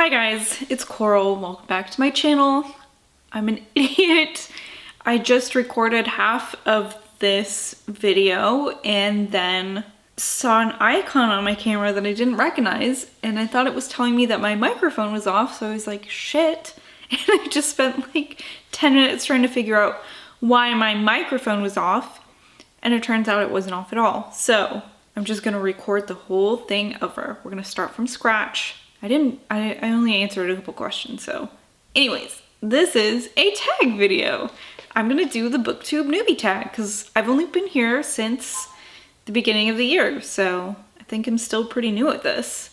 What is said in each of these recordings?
Hi guys, it's Coral. Welcome back to my channel. I'm an idiot. I just recorded half of this video and then saw an icon on my camera that I didn't recognize, and I thought it was telling me that my microphone was off, so I was like, shit. And I just spent like 10 minutes trying to figure out why my microphone was off, and it turns out it wasn't off at all. So I'm just gonna record the whole thing over. We're gonna start from scratch. I only answered a couple questions, so. Anyways, this is a tag video. I'm gonna do the Booktube Newbie Tag, because I've only been here since the beginning of the year, so I think I'm still pretty new at this.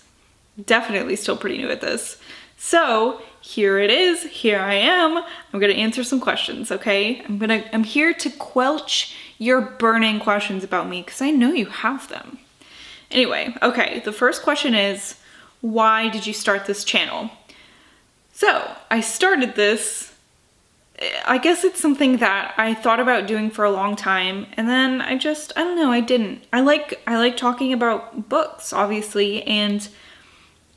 Definitely still pretty new at this. So, here it is, here I am. I'm gonna answer some questions, okay? I'm here to quelch your burning questions about me, because I know you have them. Anyway, okay, the first question is, why did you start this channel? So, I started this, I guess it's something that I thought about doing for a long time, and then I don't know, I didn't. I like talking about books, obviously, and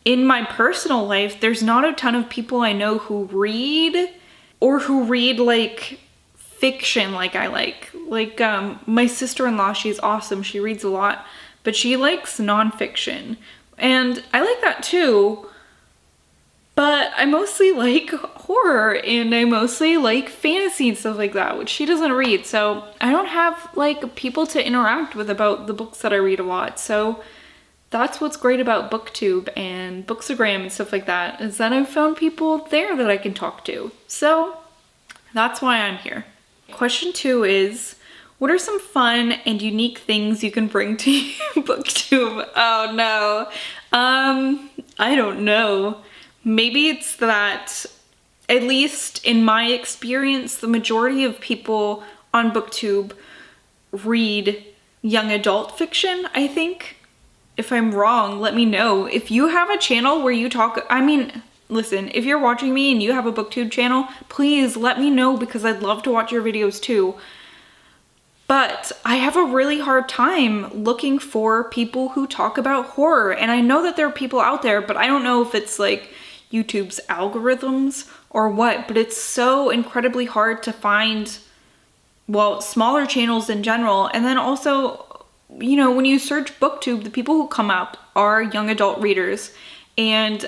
in my personal life, there's not a ton of people I know who read, or who read like fiction like I like. Like my sister-in-law, she's awesome, she reads a lot, but she likes nonfiction. And I like that too, but I mostly like horror and I mostly like fantasy and stuff like that, which she doesn't read. So I don't have like people to interact with about the books that I read a lot. So that's what's great about Booktube and Bookstagram and stuff like that, is that I've found people there that I can talk to. So that's why I'm here. Question 2 is, what are some fun and unique things you can bring to Booktube? Oh no. I don't know. Maybe it's that, at least in my experience, the majority of people on Booktube read young adult fiction, I think. If I'm wrong, let me know. If you have a channel where you talk, I mean, listen, if you're watching me and you have a Booktube channel, please let me know, because I'd love to watch your videos too. But I have a really hard time looking for people who talk about horror. And I know that there are people out there, but I don't know if it's like YouTube's algorithms or what, but it's so incredibly hard to find, well, smaller channels in general. And then also, you know, when you search Booktube, the people who come up are young adult readers. And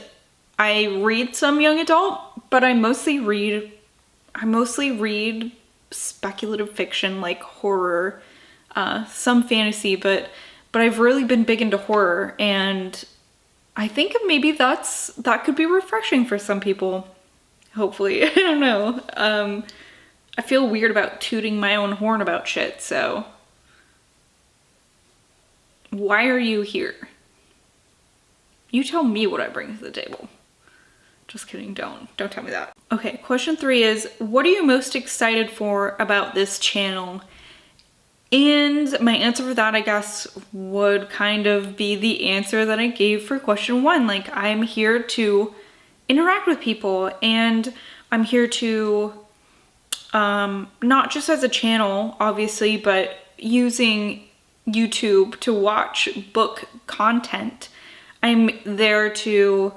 I read some young adult, but I mostly read speculative fiction like horror, some fantasy, but I've really been big into horror, and I think maybe that could be refreshing for some people, hopefully. I don't know. I feel weird about tooting my own horn about shit, so why are you here? You tell me what I bring to the table. Just kidding, don't tell me that. Okay, question 3 is, what are you most excited for about this channel? And my answer for that, I guess, would kind of be the answer that I gave for question 1. Like, I'm here to interact with people, and I'm here to, not just as a channel, obviously, but using YouTube to watch book content. I'm there to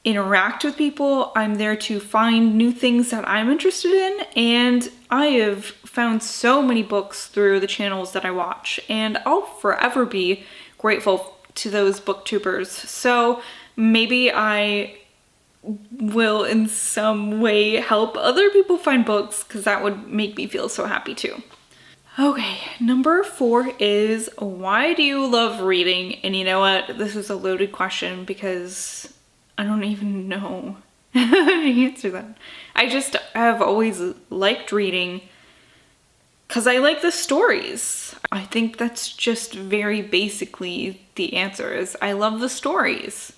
interact with people. I'm there to find new things that I'm interested in, and I have found so many books through the channels that I watch, and I'll forever be grateful to those booktubers. So maybe I will in some way help other people find books, because that would make me feel so happy too. Okay, number 4 is, why do you love reading? And you know what? This is a loaded question, because I don't even know how to answer that. I just have always liked reading because I like the stories. I think that's just very basically the answer, is I love the stories.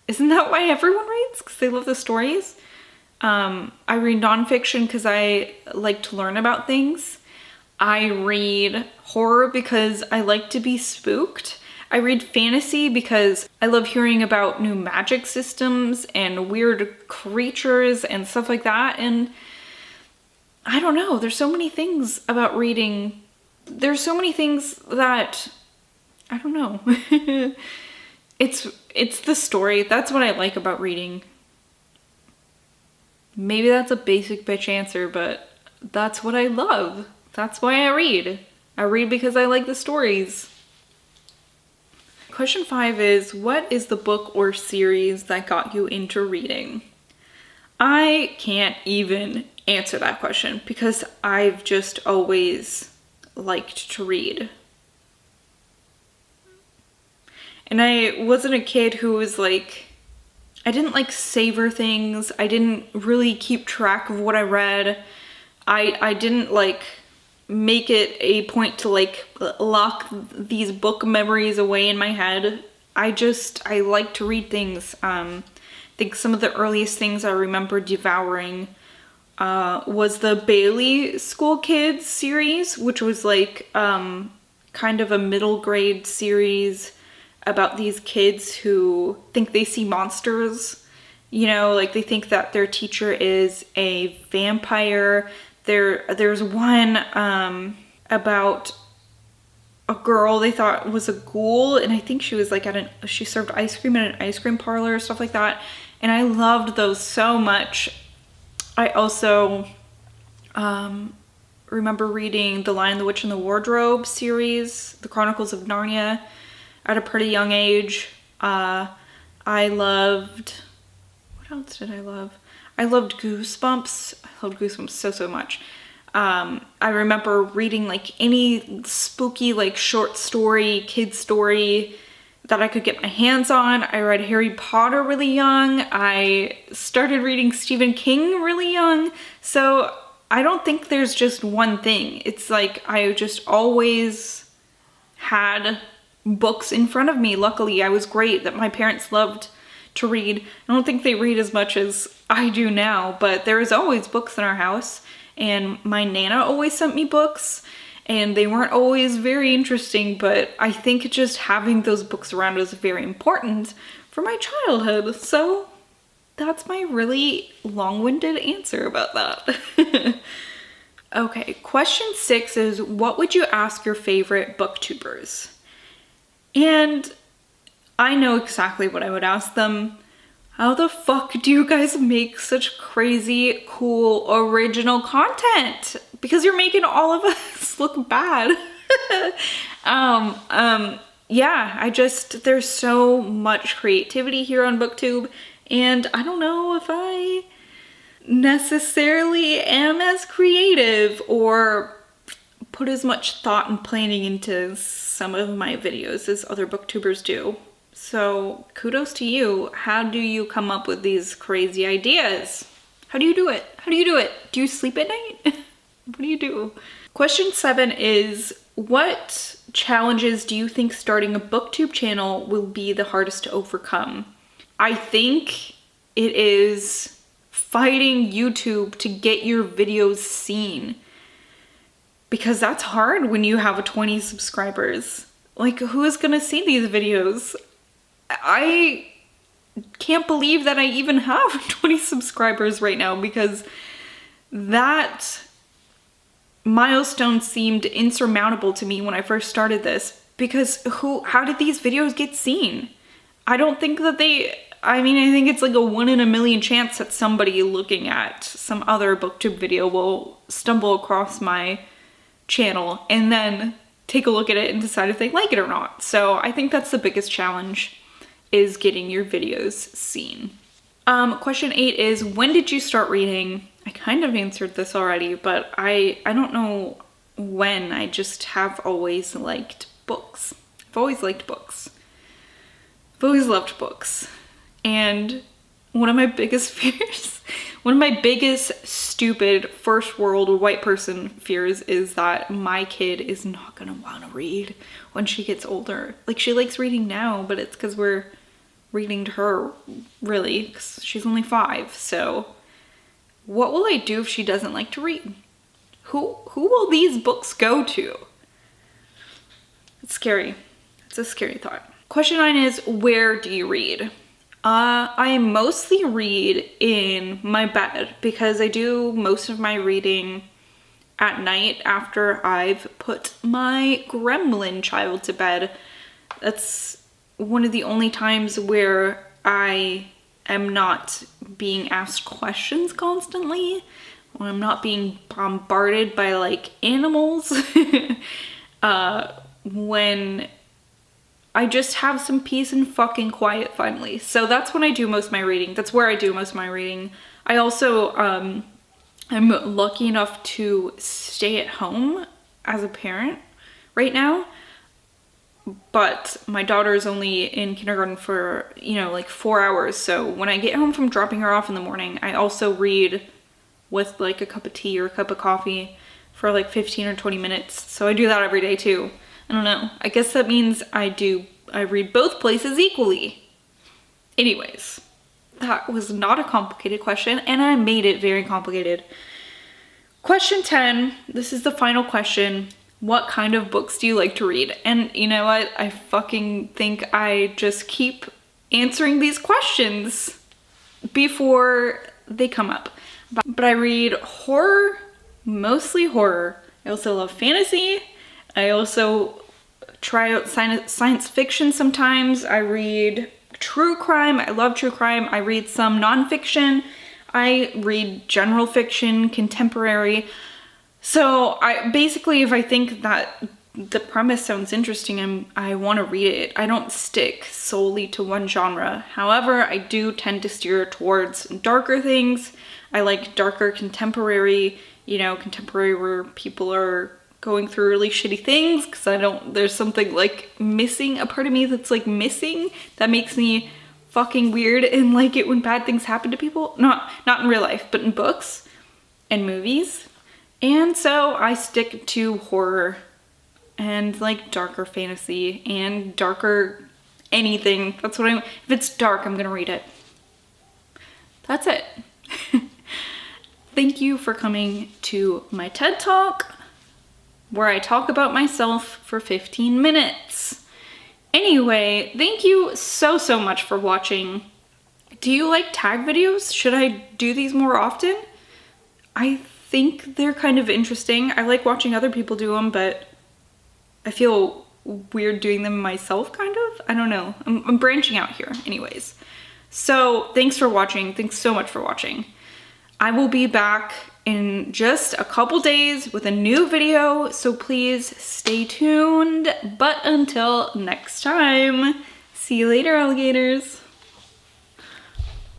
Isn't that why everyone reads? Because they love the stories? I read nonfiction because I like to learn about things. I read horror because I like to be spooked. I read fantasy because I love hearing about new magic systems and weird creatures and stuff like that. And I don't know, there's so many things about reading. There's so many things that, I don't know. It's it's the story. That's what I like about reading. Maybe that's a basic bitch answer, but that's what I love. That's why I read. I read because I like the stories. Question 5 is, what is the book or series that got you into reading? I can't even answer that question because I've just always liked to read. And I wasn't a kid who was like, I didn't like savor things. I didn't really keep track of what I read. I didn't like make it a point to like lock these book memories away in my head. I like to read things. I think some of the earliest things I remember devouring was the Bailey School Kids series, which was like kind of a middle grade series about these kids who think they see monsters. You know, like they think that their teacher is a vampire. There's one about a girl they thought was a ghoul, and I think she was like she served ice cream at an ice cream parlor or stuff like that. And I loved those so much. I also remember reading The Lion, the Witch, and the Wardrobe series, The Chronicles of Narnia, at a pretty young age. I loved, what else did I love? I loved Goosebumps. I loved Goosebumps so much. I remember reading like any spooky like short story, kid story that I could get my hands on. I read Harry Potter really young. I started reading Stephen King really young. So I don't think there's just one thing. It's like I just always had books in front of me. Luckily, I was great that my parents loved to read. I don't think they read as much as I do now, but there is always books in our house, and my Nana always sent me books, and they weren't always very interesting, but I think just having those books around was very important for my childhood. So that's my really long-winded answer about that. Okay, question 6 is, what would you ask your favorite booktubers? And I know exactly what I would ask them. How the fuck do you guys make such crazy, cool, original content? Because you're making all of us look bad. Yeah, there's so much creativity here on Booktube, and I don't know if I necessarily am as creative or put as much thought and planning into some of my videos as other booktubers do. So kudos to you. How do you come up with these crazy ideas? How do you do it? How do you do it? Do you sleep at night? What do you do? Question 7 is, what challenges do you think starting a booktube channel will be the hardest to overcome? I think it is fighting YouTube to get your videos seen, because that's hard when you have 20 subscribers. Like, who is gonna see these videos? I can't believe that I even have 20 subscribers right now, because that milestone seemed insurmountable to me when I first started this, because how did these videos get seen? I don't think that I think it's like a 1 in a million chance that somebody looking at some other booktube video will stumble across my channel and then take a look at it and decide if they like it or not. So I think that's the biggest challenge, is getting your videos seen. Question 8 is, when did you start reading? I kind of answered this already, but I don't know when. I just have always liked books. I've always liked books. I've always loved books. And one of my biggest fears, one of my biggest stupid first world white person fears is that my kid is not gonna want to read when she gets older. Like, she likes reading now, but it's because we're reading to her, really, because she's only 5. So what will I do if she doesn't like to read? Who will these books go to? It's scary. It's a scary thought. Question 9 is, where do you read? I mostly read in my bed, because I do most of my reading at night after I've put my gremlin child to bed. That's one of the only times where I am not being asked questions constantly, when I'm not being bombarded by like animals, when I just have some peace and fucking quiet finally. So that's when I do most of my reading. That's where I do most of my reading. I also, I'm lucky enough to stay at home as a parent right now, but my daughter is only in kindergarten for, you know, like 4 hours. So when I get home from dropping her off in the morning, I also read with like a cup of tea or a cup of coffee for like 15 or 20 minutes. So I do that every day too. I don't know. I guess that means I read both places equally. Anyways, that was not a complicated question, and I made it very complicated. Question 10, this is the final question. What kind of books do you like to read? And you know what? I fucking think I just keep answering these questions before they come up. But I read horror, mostly horror. I also love fantasy. I also try out science fiction sometimes. I read true crime. I love true crime. I read some nonfiction. I read general fiction, contemporary. So I basically, if I think that the premise sounds interesting, I want to read it. I don't stick solely to one genre. However, I do tend to steer towards darker things. I like darker contemporary, you know, contemporary where people are going through really shitty things, because there's something like missing, a part of me that's like missing, that makes me fucking weird and like it when bad things happen to people. Not in real life, but in books and movies. And so I stick to horror and like darker fantasy and darker anything. That's what if it's dark, I'm gonna read it. That's it. Thank you for coming to my TED Talk, where I talk about myself for 15 minutes. Anyway, thank you so much for watching. Do you like tag videos? Should I do these more often? I think they're kind of interesting. I like watching other people do them, but I feel weird doing them myself, kind of. I don't know. I'm branching out here. Anyways, so thanks for watching. Thanks so much for watching. I will be back in just a couple days with a new video, so please stay tuned. But until next time, see you later, alligators.